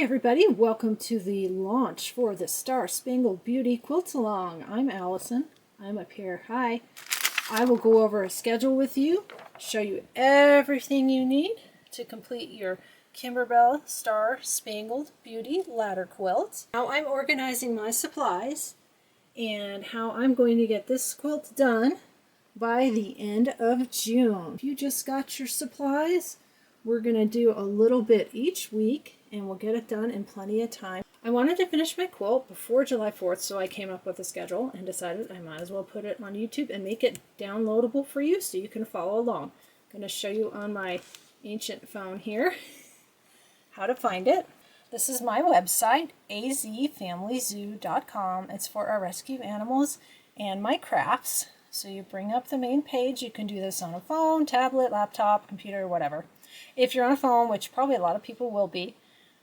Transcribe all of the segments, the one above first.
everybody, welcome to the launch for the Star Spangled Beauty Quilt Along. I'm Allison. I'm up here. Hi. I will go over a schedule with you, show you everything you need to complete your Kimberbell Star Spangled Beauty Ladder Quilt. How I'm organizing my supplies and how I'm going to get this quilt done by the end of June. If you just got your supplies, we're going to do a little bit each week and we'll get it done in plenty of time. I wanted to finish my quilt before July 4th, so I came up with a schedule and decided I might as well put it on YouTube and make it downloadable for you so you can follow along. I'm going to show you on my ancient phone here how to find it. This is my website, azfamilyzoo.com. It's for our rescue animals and my crafts. So you bring up the main page. You can do this on a phone, tablet, laptop, computer, whatever. If you're on a phone, which probably a lot of people will be,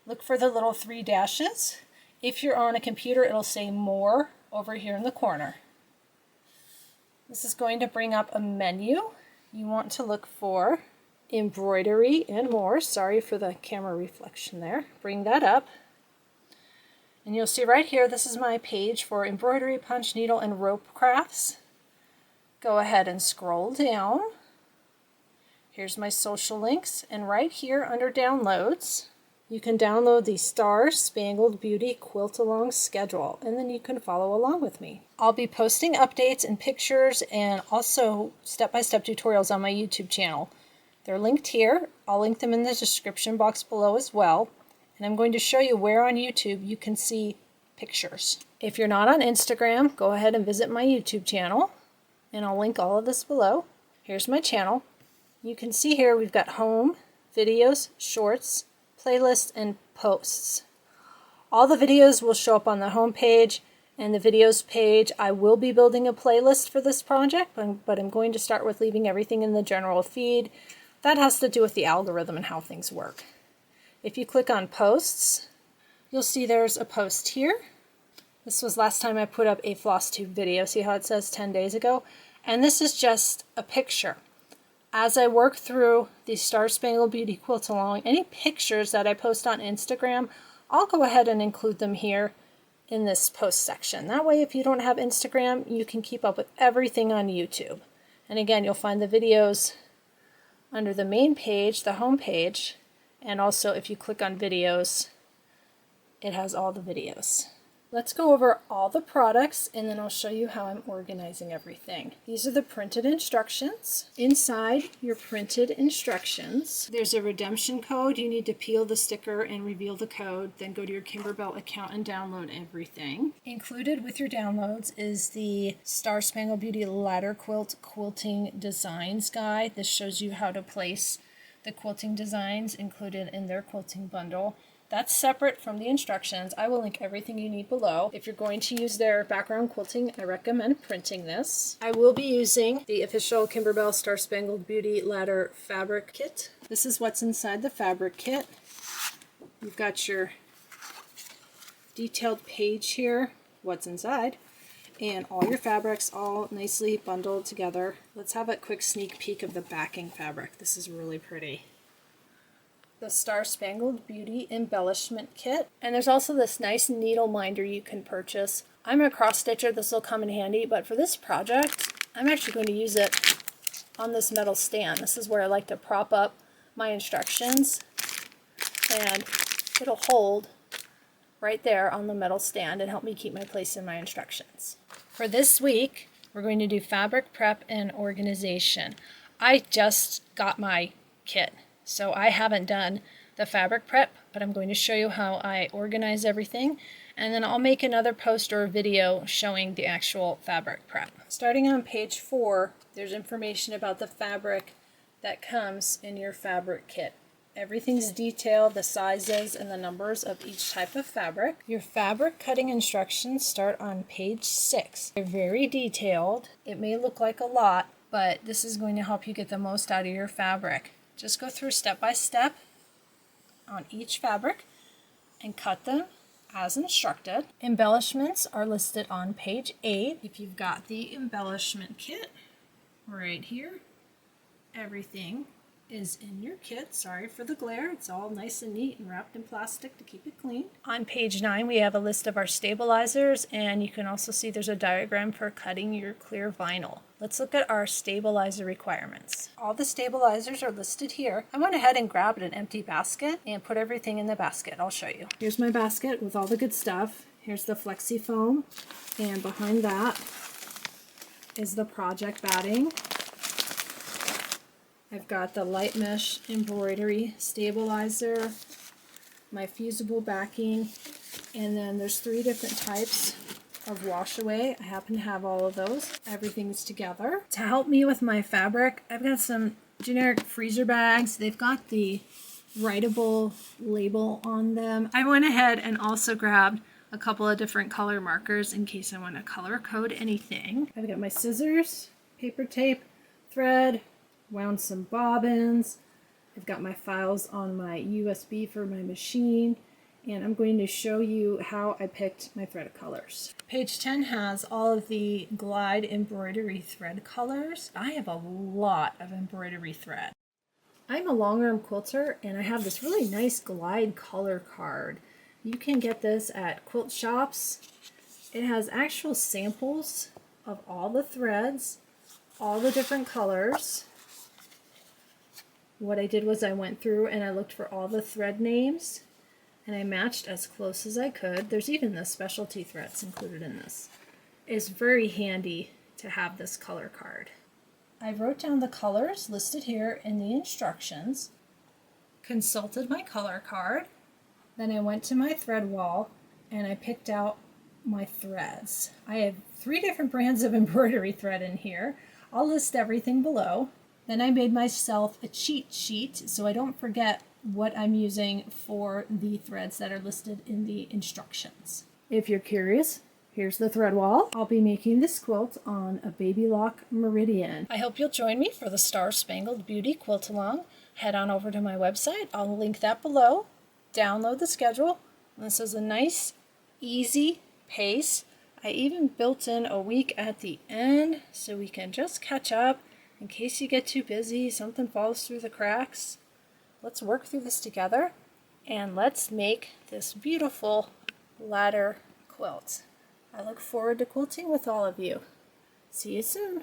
look for the little 3 dashes. If you're on a computer, it'll say More over here in the corner. This is going to bring up a menu. You want to look for Embroidery and More. Sorry for the camera reflection there. Bring that up. And you'll see right here, this is my page for embroidery, punch, needle, and rope crafts. Go ahead and scroll down. Here's my social links, and right here under downloads, you can download the Star Spangled Beauty Quilt Along schedule, and then you can follow along with me. I'll be posting updates and pictures and also step-by-step tutorials on my YouTube channel. They're linked here. I'll link them in the description box below as well. And I'm going to show you where on YouTube you can see pictures. If you're not on Instagram, go ahead and visit my YouTube channel, and I'll link all of this below. Here's my channel. You can see here we've got home, videos, shorts, playlists, and posts. All the videos will show up on the home page and the videos page. I will be building a playlist for this project, but I'm going to start with leaving everything in the general feed. That has to do with the algorithm and how things work. If you click on posts, you'll see there's a post here. This was last time I put up a floss tube video. See how it says 10 days ago? And this is just a picture. As I work through the Star Spangled Beauty Quilt Along, any pictures that I post on Instagram, I'll go ahead and include them here in this post section. That way, if you don't have Instagram, you can keep up with everything on YouTube. And again, you'll find the videos under the main page, the home page, and also if you click on videos, it has all the videos. Let's go over all the products and then I'll show you how I'm organizing everything. These are the printed instructions. Inside your printed instructions, there's a redemption code. You need to peel the sticker and reveal the code, then go to your Kimberbell account and download everything. Included with your downloads is the Star Spangled Beauty Ladder Quilt Quilting Designs Guide. This shows you how to place the quilting designs included in their quilting bundle. That's separate from the instructions. I will link everything you need below. If you're going to use their background quilting, I recommend printing this. I will be using the official Kimberbell Star Spangled Beauty Ladder Fabric Kit. This is what's inside the fabric kit. You've got your detailed page here, what's inside, and all your fabrics all nicely bundled together. Let's have a quick sneak peek of the backing fabric. This is really pretty. The Star Spangled Beauty Embellishment Kit. And there's also this nice needle minder you can purchase. I'm a cross stitcher, this will come in handy, but for this project, I'm actually going to use it on this metal stand. This is where I like to prop up my instructions, and it'll hold right there on the metal stand and help me keep my place in my instructions. For this week, we're going to do fabric prep and organization. I just got my kit, so I haven't done the fabric prep, but I'm going to show you how I organize everything, and then I'll make another post or video showing the actual fabric prep. Starting on page 4, there's information about the fabric that comes in your fabric kit. Everything's detailed, the sizes and the numbers of each type of fabric. Your fabric cutting instructions start on page 6. They're very detailed. It may look like a lot, but this is going to help you get the most out of your fabric. Just go through step by step on each fabric and cut them as instructed. Embellishments are listed on page 8. If you've got the embellishment kit right here, everything is in your kit. Sorry for the glare. It's all nice and neat and wrapped in plastic to keep it clean. On page 9 we have a list of our stabilizers, and you can also see there's a diagram for cutting your clear vinyl. Let's look at our stabilizer requirements. All the stabilizers are listed here. I went ahead and grabbed an empty basket and put everything in the basket. I'll show you. Here's my basket with all the good stuff. Here's the flexi foam, and behind that is the project batting. I've got the light mesh embroidery stabilizer, my fusible backing, and then there's 3 different types of wash away. I happen to have all of those. Everything's together. To help me with my fabric, I've got some generic freezer bags. They've got the writable label on them. I went ahead and also grabbed a couple of different color markers in case I want to color code anything. I've got my scissors, paper tape, thread, wound some bobbins. I've got my files on my USB for my machine, and I'm going to show you how I picked my thread colors. Page 10 has all of the glide embroidery thread colors. I have a lot of embroidery thread. I'm a long arm quilter, and I have this really nice glide color card. You can get this at quilt shops. It has actual samples of all the threads, all the different colors. What I did was I went through and I looked for all the thread names, and I matched as close as I could. There's even the specialty threads included in this. It's very handy to have this color card. I wrote down the colors listed here in the instructions, consulted my color card, then I went to my thread wall and I picked out my threads. I have 3 different brands of embroidery thread in here. I'll list everything below. Then I made myself a cheat sheet so I don't forget what I'm using for the threads that are listed in the instructions. If you're curious, here's the thread wall. I'll be making this quilt on a baby lock meridian. I hope you'll join me for the Star Spangled Beauty quilt along. Head on over to my website. I'll link that below. Download the schedule. This is a nice, easy pace. I even built in a week at the end so we can just catch up. In case you get too busy, something falls through the cracks. Let's work through this together, and let's make this beautiful ladder quilt. I look forward to quilting with all of you. See you soon.